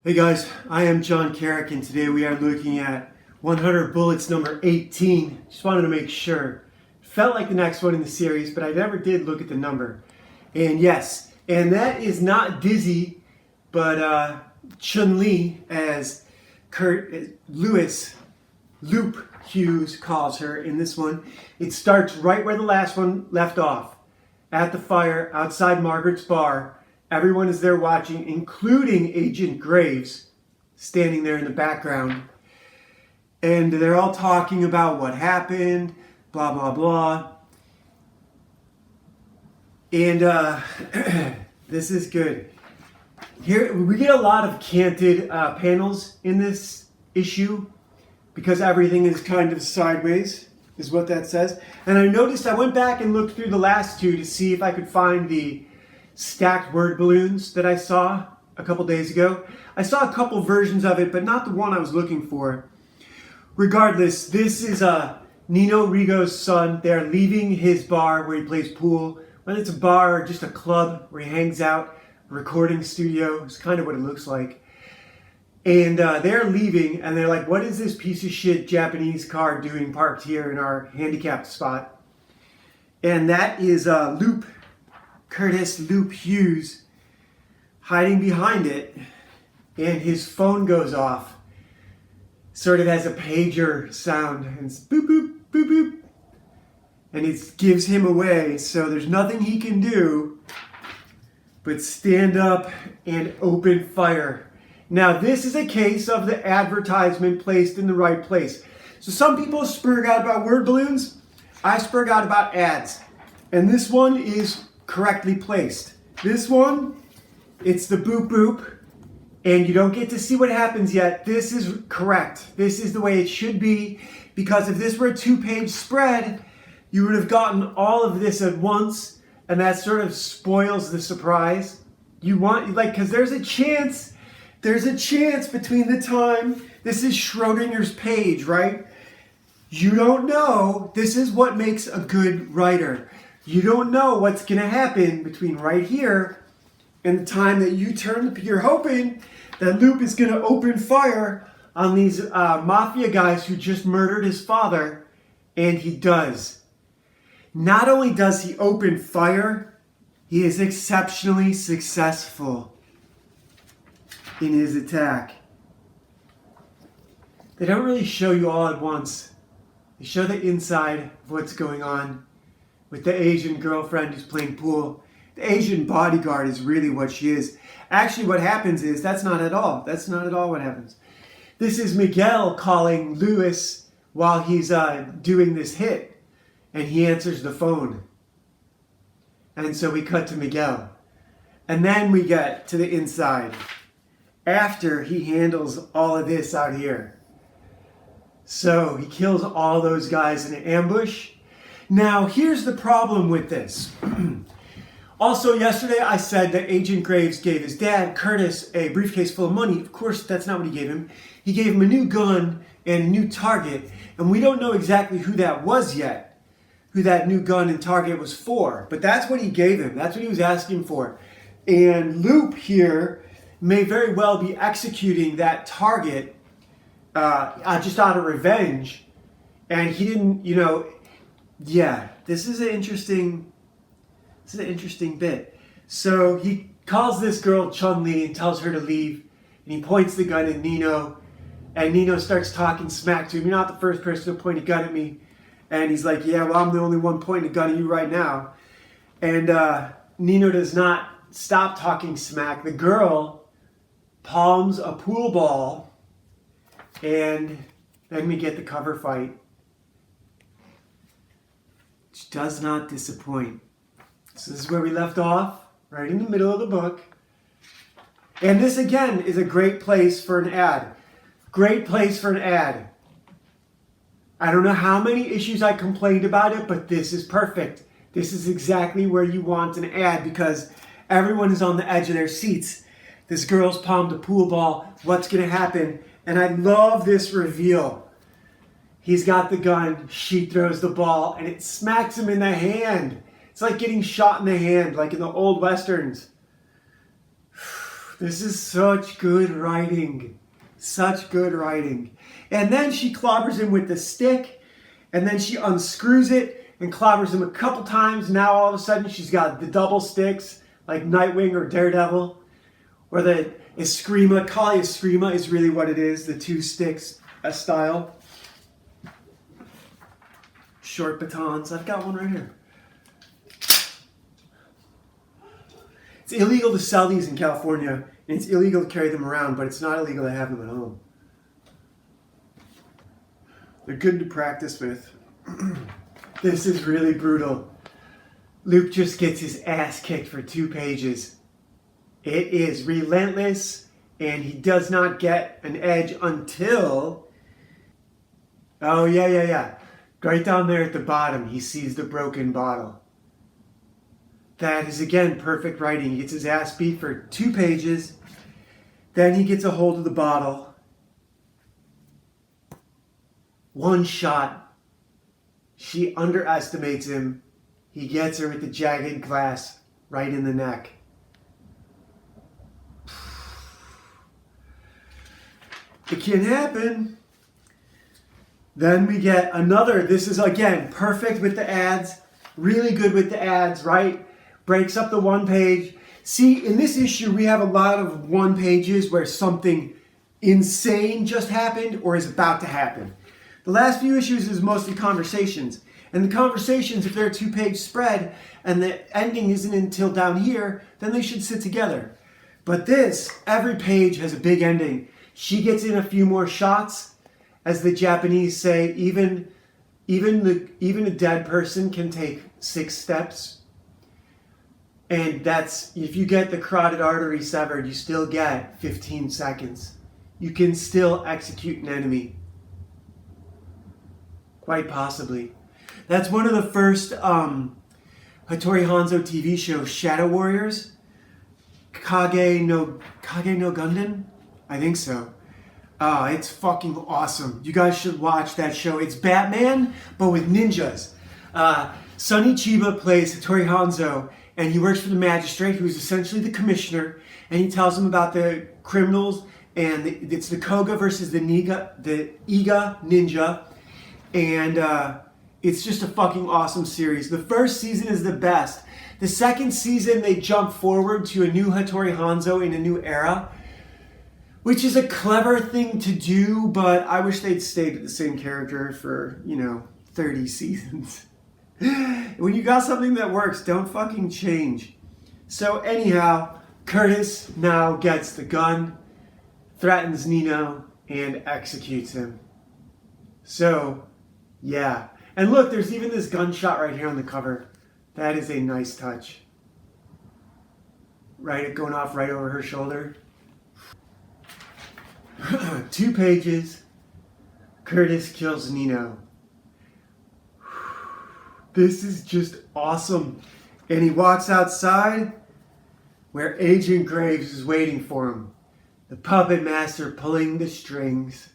Hey guys, I am John Carrick and today we are looking at 100 Bullets number 18. Just wanted to make sure. Felt like the next one in the series, but I never did look at the number. And yes, and that is not Dizzy, but Chun-Li, as Loop Hughes calls her in this one. It starts right where the last one left off, at the fire outside Margaret's bar. Everyone is there watching, including Agent Graves, standing there in the background. And they're all talking about what happened, blah, blah, blah. And this is good. Here, we get a lot of canted panels in this issue because everything is kind of sideways, is what that says. And I noticed, I went back and looked through the last two to see if I could find the stacked word balloons that I saw a couple days ago. I saw a couple versions of it, but not the one I was looking for. Regardless, this is Nino Rigo's son. They're leaving his bar where he plays pool. Whether it's a bar or just a club where he hangs out, a recording studio, it's kind of what it looks like. And they're leaving, and they're like, what is this piece of shit Japanese car doing parked here in our handicapped spot? And that is Curtis Loop Hughes hiding behind it, and his phone goes off, sort of as a pager sound, and it's boop, boop, boop, boop, and it gives him away, so there's nothing he can do but stand up and open fire. Now, this is a case of the advertisement placed in the right place. So some people spurg out about word balloons. I spurg out about ads. And this one is correctly placed. This one, it's the boop boop, and you don't get to see what happens yet. This is correct. This is the way it should be, because if this were a 2-page spread, you would have gotten all of this at once, and that sort of spoils the surprise. You want, like, because there's a chance between the time, this is Schrodinger's page, right? You don't know. This is what makes a good writer. You don't know what's going to happen between right here and the time that you turn. You're hoping that Loop is going to open fire on these mafia guys who just murdered his father, and he does. Not only does he open fire, he is exceptionally successful in his attack. They don't really show you all at once. They show the inside of what's going on with the Asian girlfriend who's playing pool. The Asian bodyguard is really what she is. Actually, what happens is, that's not at all what happens. This is Miguel calling Lewis while he's doing this hit, and he answers the phone. And so we cut to Miguel. And then we get to the inside, after he handles all of this out here. So he kills all those guys in an ambush. Now, here's the problem with this. Also, yesterday I said that Agent Graves gave his dad, Curtis, a briefcase full of money. Of course, that's not what he gave him. He gave him a new gun and a new target, and we don't know exactly who that was yet, who that new gun and target was for. But that's what he gave him. That's what he was asking for. And Loop here may very well be executing that target just out of revenge. And he didn't, yeah, this is an interesting bit. So he calls this girl Chun-Li and tells her to leave, and he points the gun at Nino, and Nino starts talking smack to him. You're not the first person to point a gun at me. And he's like, yeah, well, I'm the only one pointing a gun at you right now. And Nino does not stop talking smack. The girl palms a pool ball, and then we get the cover fight, which does not disappoint. So this is where we left off, right in the middle of the book. And this, again, is a great place for an ad. Great place for an ad. I don't know how many issues I complained about it, but this is perfect. This is exactly where you want an ad, because everyone is on the edge of their seats. This girl's palmed a pool ball. What's going to happen? And I love this reveal. He's got the gun, she throws the ball, and it smacks him in the hand. It's like getting shot in the hand, like in the old westerns. This is such good writing. Such good writing. And then she clobbers him with the stick, and then she unscrews it and clobbers him a couple times. Now all of a sudden she's got the double sticks, like Nightwing or Daredevil, or the Eskrima. Kali Eskrima is really what it is, the two sticks style. Short batons. I've got one right here. It's illegal to sell these in California, and it's illegal to carry them around, but it's not illegal to have them at home. They're good to practice with. This is really brutal. Luke just gets his ass kicked for 2 pages. It is relentless, and he does not get an edge until... Oh, yeah. Right down there at the bottom, he sees the broken bottle. That is, again, perfect writing. He gets his ass beat for 2 pages. Then he gets a hold of the bottle. One shot. She underestimates him. He gets her with the jagged glass right in the neck. It can happen. Then we get another. This is, again, perfect with the ads. Really good with the ads, right? Breaks up the 1 page. See, in this issue, we have a lot of 1 pages where something insane just happened or is about to happen. The last few issues is mostly conversations. And the conversations, if they're a 2-page spread and the ending isn't until down here, then they should sit together. But this, every page has a big ending. She gets in a few more shots. As the Japanese say, even a dead person can take 6 steps. And that's, if you get the carotid artery severed, you still get 15 seconds. You can still execute an enemy. Quite possibly. That's one of the first Hattori Hanzo TV shows, Shadow Warriors. Kage no Gundam? I think so. It's fucking awesome. You guys should watch that show. It's Batman, but with ninjas. Sonny Chiba plays Hattori Hanzo, and he works for the magistrate, who's essentially the commissioner, and he tells him about the criminals, and it's the Koga versus the Iga ninja, and it's just a fucking awesome series. The first season is the best. The second season, they jump forward to a new Hattori Hanzo in a new era, which is a clever thing to do, but I wish they'd stayed with the same character for, 30 seasons. When you got something that works, don't fucking change. So anyhow, Curtis now gets the gun, threatens Nino, and executes him. So, yeah. And look, there's even this gunshot right here on the cover. That is a nice touch. Right, going off right over her shoulder. 2 pages. Curtis kills Nino. This is just awesome. And he walks outside where Agent Graves is waiting for him. The puppet master pulling the strings.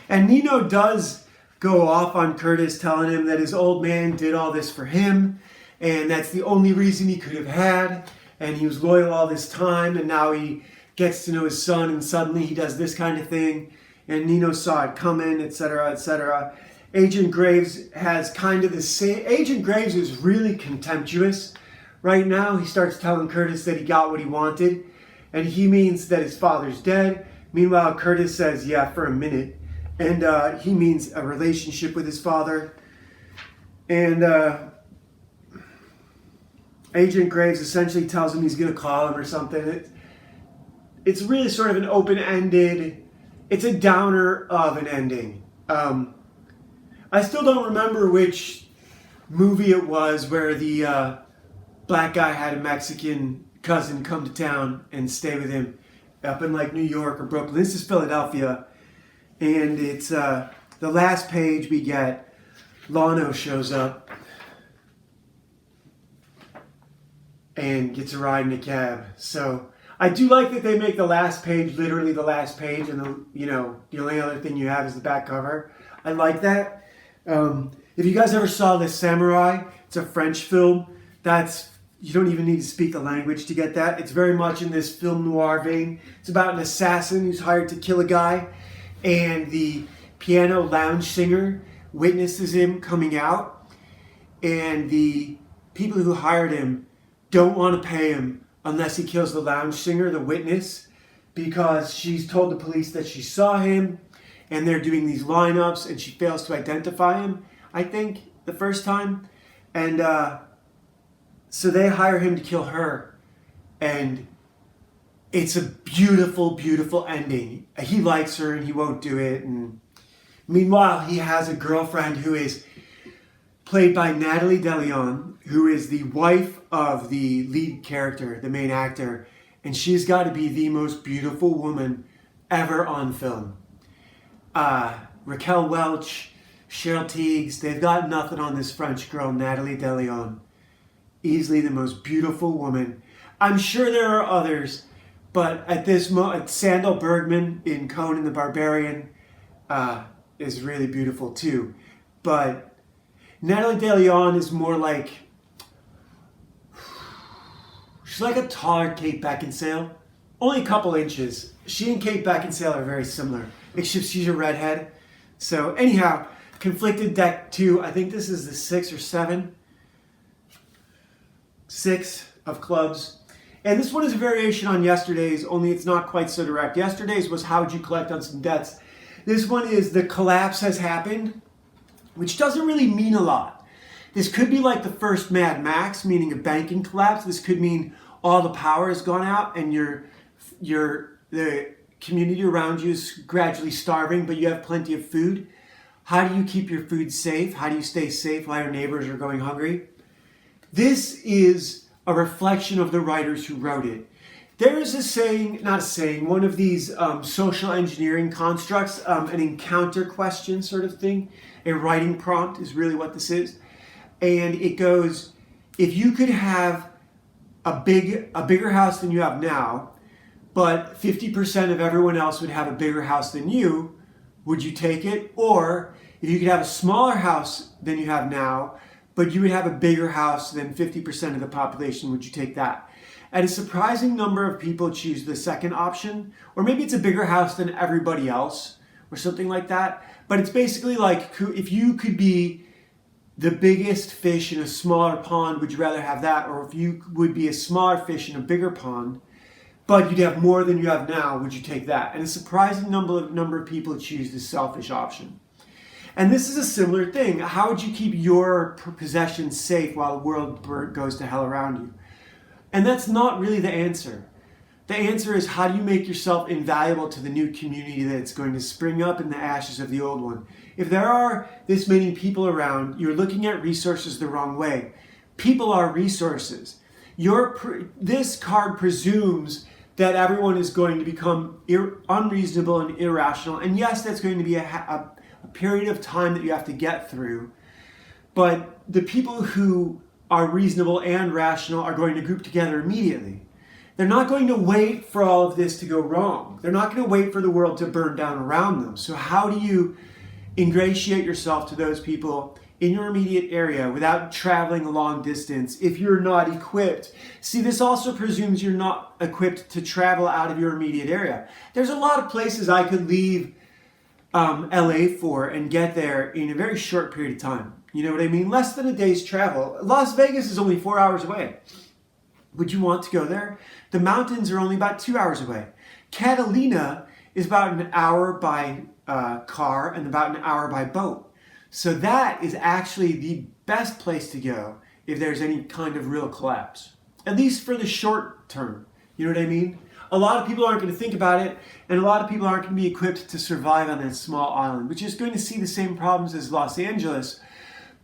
And Nino does go off on Curtis, telling him that his old man did all this for him, and that's the only reason he could have had, and he was loyal all this time, and now he gets to know his son, and suddenly he does this kind of thing, and Nino saw it coming, etc., etc. Agent Graves has kind of the same... Agent Graves is really contemptuous. Right now, he starts telling Curtis that he got what he wanted, and he means that his father's dead. Meanwhile, Curtis says, yeah, for a minute. And he means a relationship with his father. And Agent Graves essentially tells him he's going to call him or something. It's really sort of an open-ended... It's a downer of an ending. I still don't remember which movie it was where the black guy had a Mexican cousin come to town and stay with him up in like New York or Brooklyn. This is Philadelphia. And it's the last page we get, Lano shows up and gets a ride in a cab. So I do like that they make the last page literally the last page, and the only other thing you have is the back cover. I like that. If you guys ever saw The Samurai, it's a French film. That's You don't even need to speak the language to get that. It's very much in this film noir vein. It's about an assassin who's hired to kill a guy, and the piano lounge singer witnesses him coming out, and the people who hired him don't want to pay him unless he kills the lounge singer, the witness, because she's told the police that she saw him, and they're doing these lineups, and she fails to identify him, I think, the first time. And so they hire him to kill her, and it's a beautiful, beautiful ending. He likes her, and he won't do it. And meanwhile, he has a girlfriend who is played by Natalie DeLeon, who is the wife of the lead character, the main actor, and she's got to be the most beautiful woman ever on film. Raquel Welch, Cheryl Tiegs, they've got nothing on this French girl, Natalie DeLeon. Easily the most beautiful woman. I'm sure there are others, but at this moment, Sandal Bergman in Conan the Barbarian is really beautiful too. But Natalie DeLeon is more like, she's like a taller Kate Beckinsale, only a couple inches. She and Kate Beckinsale are very similar, except she's a redhead. So anyhow, Conflicted Deck 2, I think this is the 6 or 7. 6 of clubs. And this one is a variation on yesterday's, only it's not quite so direct. Yesterday's was how would you collect on some debts. This one is the collapse has happened, which doesn't really mean a lot. This could be like the first Mad Max, meaning a banking collapse. This could mean all the power has gone out and the community around you is gradually starving, but you have plenty of food. How do you keep your food safe? How do you stay safe while your neighbors are going hungry? This is a reflection of the writers who wrote it. There is a saying, not a saying, one of these social engineering constructs, an encounter question sort of thing. A writing prompt is really what this is. And it goes, if you could have a bigger house than you have now, but 50% of everyone else would have a bigger house than you, would you take it? Or if you could have a smaller house than you have now, but you would have a bigger house than 50% of the population, would you take that? And a surprising number of people choose the second option, or maybe it's a bigger house than everybody else, or something like that. But it's basically like, if you could be the biggest fish in a smaller pond, would you rather have that? Or if you would be a smaller fish in a bigger pond, but you'd have more than you have now, would you take that? And a surprising number of people choose the selfish option. And this is a similar thing. How would you keep your possessions safe while the world goes to hell around you? And that's not really the answer. The answer is, how do you make yourself invaluable to the new community that's going to spring up in the ashes of the old one? If there are this many people around, you're looking at resources the wrong way. People are resources. This card presumes that everyone is going to become unreasonable and irrational. And yes, that's going to be a period of time that you have to get through. But the people who are reasonable and rational are going to group together immediately. They're not going to wait for all of this to go wrong. They're not going to wait for the world to burn down around them. So how do you ingratiate yourself to those people in your immediate area without traveling a long distance if you're not equipped? See, this also presumes you're not equipped to travel out of your immediate area. There's a lot of places I could leave LA for and get there in a very short period of time. You know what I mean? Less than a day's travel. Las Vegas is only 4 hours away. Would you want to go there? The mountains are only about 2 hours away. Catalina is about an hour by car and about an hour by boat. So that is actually the best place to go if there's any kind of real collapse. At least for the short term. You know what I mean? A lot of people aren't going to think about it, and a lot of people aren't going to be equipped to survive on that small island, which is going to see the same problems as Los Angeles,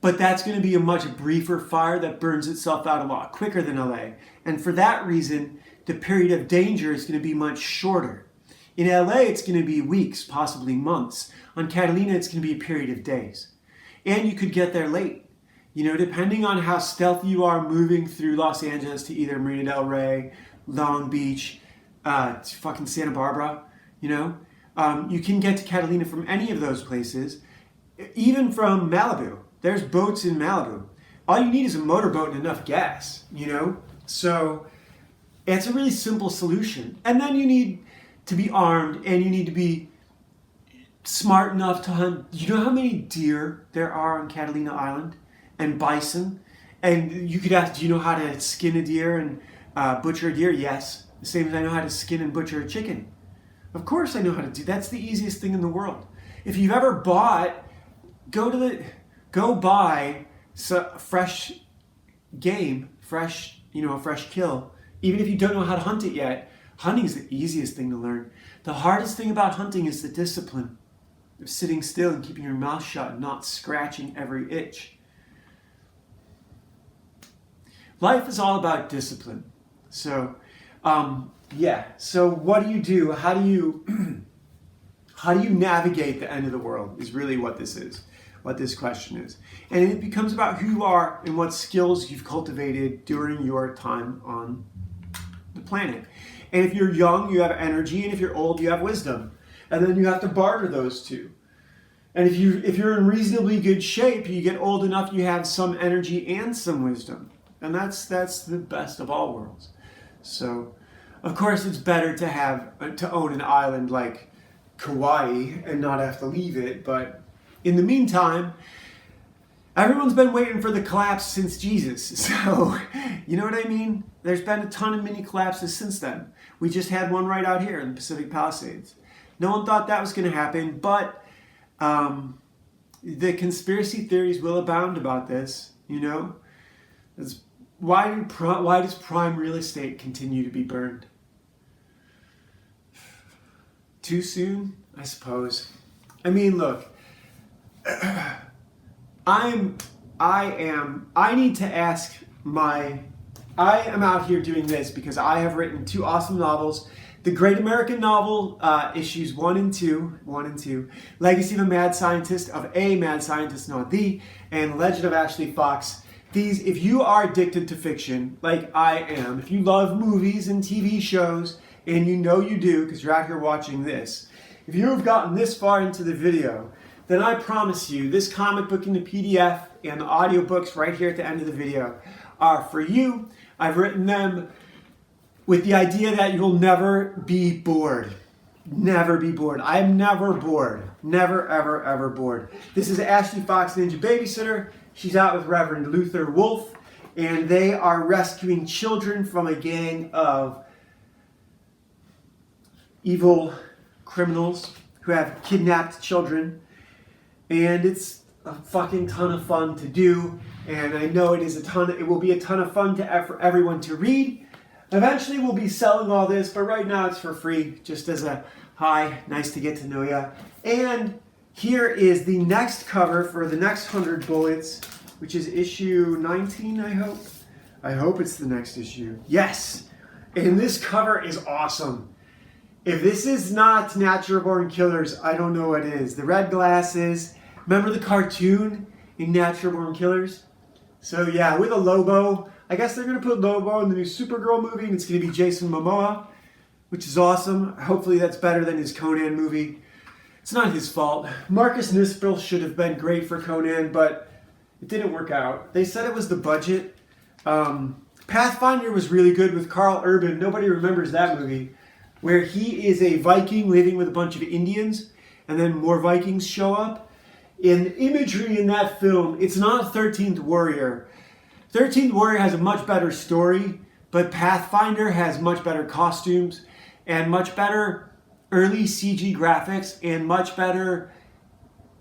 but that's going to be a much briefer fire that burns itself out a lot quicker than LA. And for that reason, the period of danger is going to be much shorter. In LA, it's going to be weeks, possibly months. On Catalina, it's going to be a period of days. And you could get there late. You know, depending on how stealthy you are moving through Los Angeles to either Marina del Rey, Long Beach, fucking Santa Barbara, you know, you can get to Catalina from any of those places, even from Malibu. There's boats in Malibu. All you need is a motorboat and enough gas, you know? So it's a really simple solution. And then you need to be armed and you need to be smart enough to hunt. You know how many deer there are on Catalina Island and bison? And you could ask, do you know how to skin a deer and butcher a deer? Yes. The same as I know how to skin and butcher a chicken. Of course I know how to do. That's the easiest thing in the world. If you've ever bought, go buy fresh game, a fresh kill. Even if you don't know how to hunt it yet, hunting is the easiest thing to learn. The hardest thing about hunting is the discipline of sitting still and keeping your mouth shut and not scratching every itch. Life is all about discipline. So, So what do you do? How do you navigate the end of the world is really what this is, what this question is. And it becomes about who you are and what skills you've cultivated during your time on the planet. And if you're young, you have energy, and if you're old, you have wisdom. And then you have to barter those two. And if you're in reasonably good shape, you get old enough, you have some energy and some wisdom. And that's the best of all worlds. So, of course, it's better to own an island like Kauai and not have to leave it. But in the meantime, everyone's been waiting for the collapse since Jesus. So, you know what I mean? There's been a ton of mini collapses since then. We just had one right out here in the Pacific Palisades. No one thought that was going to happen, but the conspiracy theories will abound about this, you know? Why does prime real estate continue to be burned? Too soon, I suppose. I mean, look, I am out here doing this because I have written 2 awesome novels. The Great American Novel, issues 1 and 2, Legacy of a Mad Scientist, not the, and Legend of Ashley Fox. These, if you are addicted to fiction, like I am, if you love movies and TV shows, and you know you do because you're out here watching this, if you have gotten this far into the video, then I promise you this comic book in the PDF and the audiobooks right here at the end of the video are for you. I've written them with the idea that you'll never be bored. Never be bored. I am never bored. Never, ever, ever bored. This is Ashley Fox, Ninja Babysitter. She's out with Reverend Luther Wolf, and they are rescuing children from a gang of evil criminals who have kidnapped children. And it's a fucking ton of fun to do, and I know it will be a ton of fun for everyone to read. Eventually we'll be selling all this, but right now it's for free, just as a hi, nice to get to know ya. And here is the next cover for the next 100 Bullets, which is issue 19, I hope. I hope it's the next issue. Yes! And this cover is awesome. If this is not Natural Born Killers, I don't know what is. The red glasses. Remember the cartoon in Natural Born Killers? So yeah, with a Lobo. I guess they're going to put Lobo in the new Supergirl movie, and it's going to be Jason Momoa, which is awesome. Hopefully that's better than his Conan movie. It's not his fault. Marcus Nispel should have been great for Conan, but it didn't work out. They said it was the budget. Pathfinder was really good with Carl Urban. Nobody remembers that movie, where he is a Viking living with a bunch of Indians, and then more Vikings show up. In imagery in that film, it's not 13th Warrior. 13th Warrior has a much better story, but Pathfinder has much better costumes and much better early CG graphics and much better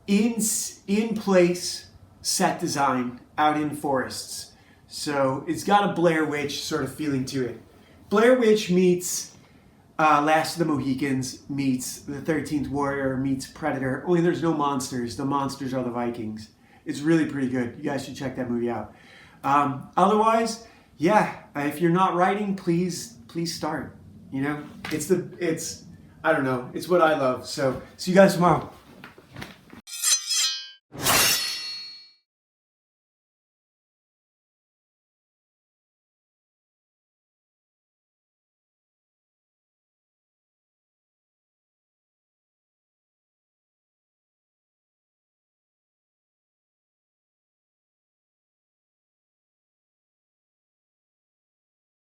in-place set design out in forests. So it's got a Blair Witch sort of feeling to it. Blair Witch meets Last of the Mohicans meets the 13th Warrior meets Predator. Only there's no monsters. The monsters are the Vikings. It's really pretty good. You guys should check that movie out. Otherwise, yeah, if you're not writing, please start. You know, it's I don't know. It's what I love. So see you guys tomorrow.